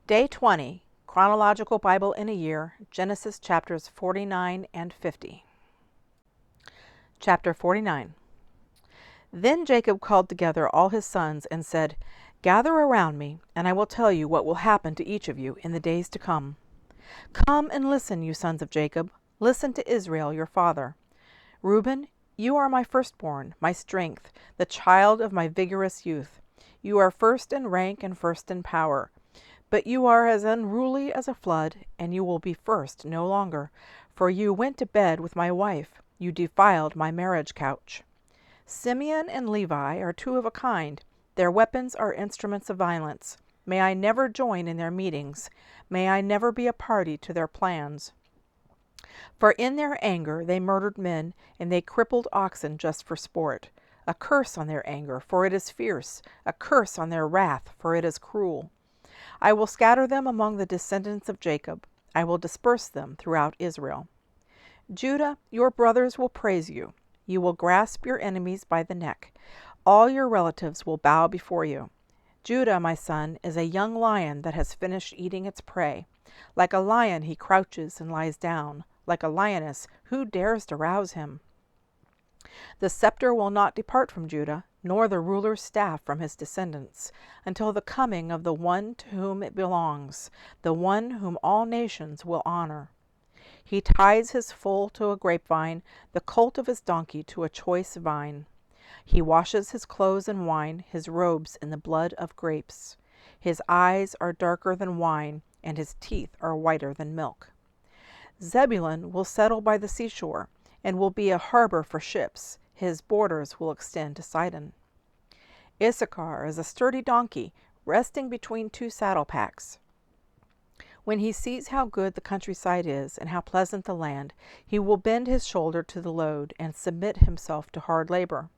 Day 20, Chronological Bible in a Year, Genesis chapters 49 and 50. Chapter 49. Then Jacob called together all his sons and said, "Gather around me, and I will tell you what will happen to each of you in the days to come. Come and listen, you sons of Jacob. Listen to Israel, your father. Reuben, you are my firstborn, my strength, the child of my vigorous youth. You are first in rank and first in power. But you are as unruly as a flood, and you will be first no longer, for you went to bed with my wife. You defiled my marriage couch. Simeon and Levi are two of a kind. Their weapons are instruments of violence. May I never join in their meetings. May I never be a party to their plans. For in their anger they murdered men, and they crippled oxen just for sport. A curse on their anger, for it is fierce. A curse on their wrath, for it is cruel. I will scatter them among the descendants of Jacob. I will disperse them throughout Israel. Judah, your brothers will praise you. You will grasp your enemies by the neck. All your relatives will bow before you. Judah, my son, is a young lion that has finished eating its prey. Like a lion he crouches and lies down. Like a lioness, who dares to rouse him? The scepter will not depart from Judah, nor the ruler's staff from his descendants, until the coming of the one to whom it belongs, the one whom all nations will honor. He ties his foal to a grapevine, the colt of his donkey to a choice vine. He washes his clothes in wine, his robes in the blood of grapes. His eyes are darker than wine, and his teeth are whiter than milk. Zebulun will settle by the seashore, and will be a harbor for ships. His borders will extend to Sidon. Issachar is a sturdy donkey, resting between two saddle packs. When he sees how good the countryside is and how pleasant the land, he will bend his shoulder to the load and submit himself to hard labor.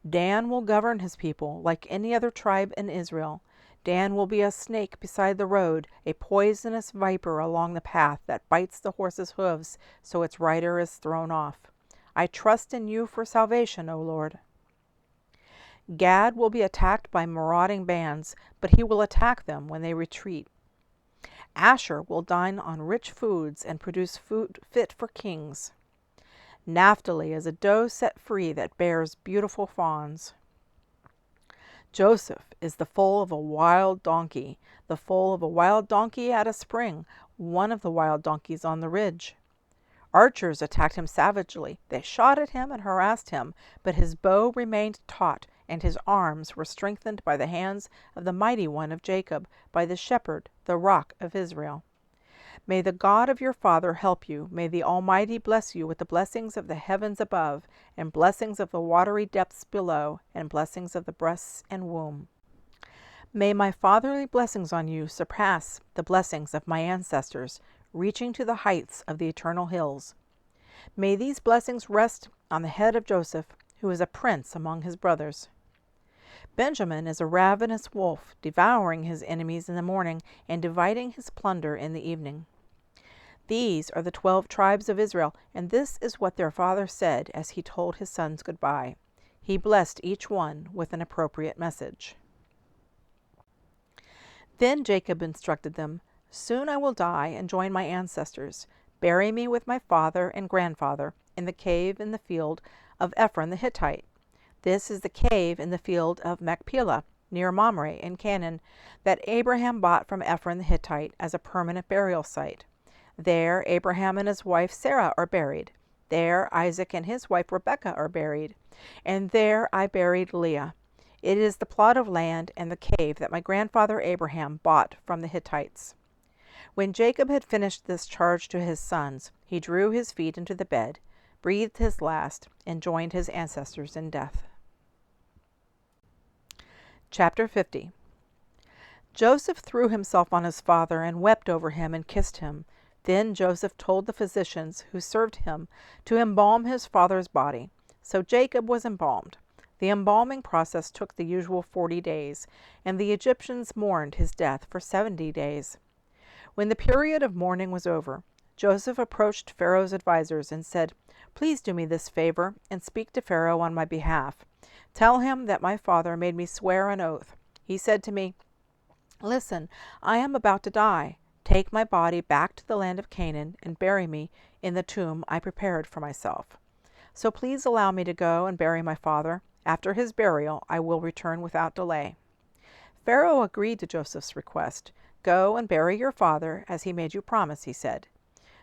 Dan will govern his people like any other tribe in Israel. Dan will be a snake beside the road, a poisonous viper along the path that bites the horse's hooves so its rider is thrown off. I trust in you for salvation, O Lord. Gad will be attacked by marauding bands, but he will attack them when they retreat. Asher will dine on rich foods and produce food fit for kings. Naphtali is a doe set free that bears beautiful fawns. Joseph is the foal of a wild donkey, the foal of a wild donkey at a spring, one of the wild donkeys on the ridge. Archers attacked him savagely. They shot at him and harassed him, but his bow remained taut, and his arms were strengthened by the hands of the mighty one of Jacob, by the shepherd, the rock of Israel. May the God of your father help you. May the Almighty bless you with the blessings of the heavens above, and blessings of the watery depths below, and blessings of the breasts and womb. May my fatherly blessings on you surpass the blessings of my ancestors, reaching to the heights of the eternal hills. May these blessings rest on the head of Joseph, who is a prince among his brothers. Benjamin is a ravenous wolf, devouring his enemies in the morning and dividing his plunder in the evening. These are the 12 tribes of Israel, and this is what their father said as he told his sons goodbye. He blessed each one with an appropriate message. Then Jacob instructed them, "Soon I will die and join my ancestors. Bury me with my father and grandfather in the cave in the field of Ephron the Hittite. This is the cave in the field of Machpelah, near Mamre in Canaan, that Abraham bought from Ephron the Hittite as a permanent burial site. There Abraham and his wife Sarah are buried. There Isaac and his wife Rebekah are buried. And there I buried Leah. It is the plot of land and the cave that my grandfather Abraham bought from the Hittites." When Jacob had finished this charge to his sons, he drew his feet into the bed, breathed his last, and joined his ancestors in death. Chapter 50. Joseph threw himself on his father and wept over him and kissed him. Then Joseph told the physicians who served him to embalm his father's body. So Jacob was embalmed. The embalming process took the usual 40 days, and the Egyptians mourned his death for 70 days. When the period of mourning was over, Joseph approached Pharaoh's advisers and said, "Please do me this favor and speak to Pharaoh on my behalf. Tell him that my father made me swear an oath. He said to me, Listen, I am about to die. Take my body back to the land of Canaan and bury me in the tomb I prepared for myself. So please allow me to go and bury my father. After his burial, I will return without delay." Pharaoh agreed to Joseph's request. "Go and bury your father, as he made you promise," he said.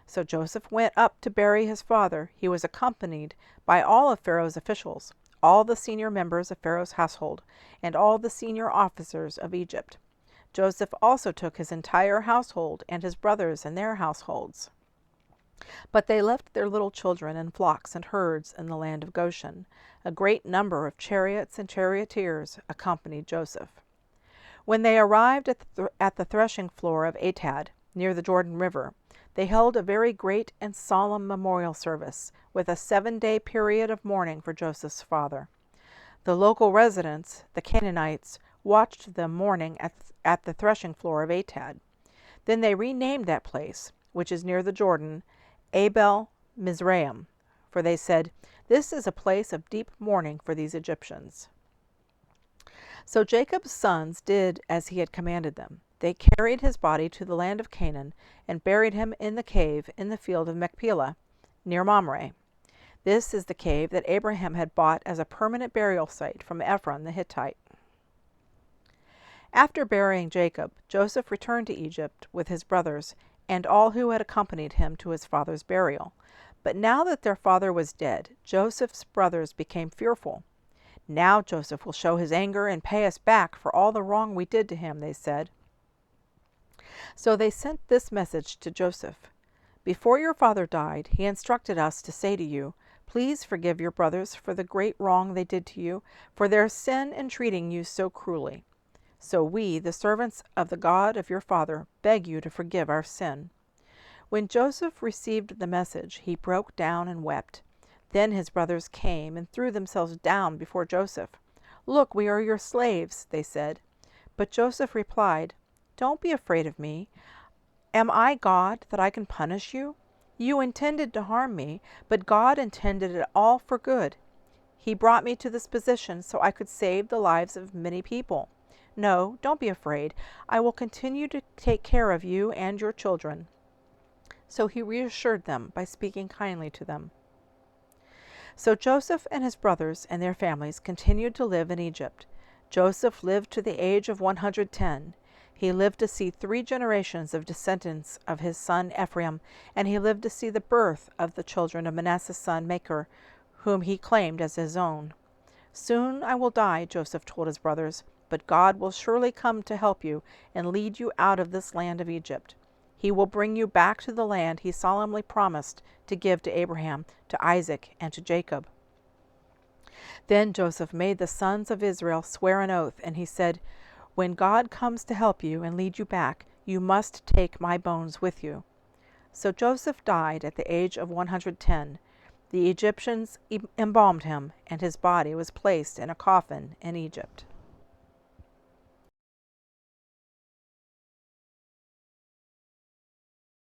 So Joseph went up to bury his father. He was accompanied by all of Pharaoh's officials, all the senior members of Pharaoh's household, and all the senior officers of Egypt. Joseph also took his entire household and his brothers and their households. But they left their little children and flocks and herds in the land of Goshen. A great number of chariots and charioteers accompanied Joseph. When they arrived at the threshing floor of Atad, near the Jordan River, they held a very great and solemn memorial service, with a 7-day period of mourning for Joseph's father. The local residents, the Canaanites, watched them mourning at the threshing floor of Atad. Then they renamed that place, which is near the Jordan, Abel Mizraim, for they said, "This is a place of deep mourning for these Egyptians." So Jacob's sons did as he had commanded them. They carried his body to the land of Canaan and buried him in the cave in the field of Machpelah, near Mamre. This is the cave that Abraham had bought as a permanent burial site from Ephron the Hittite. After burying Jacob, Joseph returned to Egypt with his brothers and all who had accompanied him to his father's burial. But now that their father was dead, Joseph's brothers became fearful. "Now Joseph will show his anger and pay us back for all the wrong we did to him," they said. So they sent this message to Joseph: "Before your father died, he instructed us to say to you, 'Please forgive your brothers for the great wrong they did to you, for their sin in treating you so cruelly. So we, the servants of the God of your father, beg you to forgive our sin.'" When Joseph received the message, he broke down and wept. Then his brothers came and threw themselves down before Joseph. "Look, we are your slaves," they said. But Joseph replied, "Don't be afraid of me. Am I God that I can punish you? You intended to harm me, but God intended it all for good. He brought me to this position so I could save the lives of many people. No, don't be afraid. I will continue to take care of you and your children." So he reassured them by speaking kindly to them. So Joseph and his brothers and their families continued to live in Egypt. Joseph lived to the age of 110. He lived to see 3 generations of descendants of his son Ephraim, and he lived to see the birth of the children of Manasseh's son Machir, whom he claimed as his own. "Soon I will die," Joseph told his brothers, "but God will surely come to help you and lead you out of this land of Egypt. He will bring you back to the land he solemnly promised to give to Abraham, to Isaac, and to Jacob." Then Joseph made the sons of Israel swear an oath, and he said, "When God comes to help you and lead you back, you must take my bones with you." So Joseph died at the age of 110. The Egyptians embalmed him, and his body was placed in a coffin in Egypt.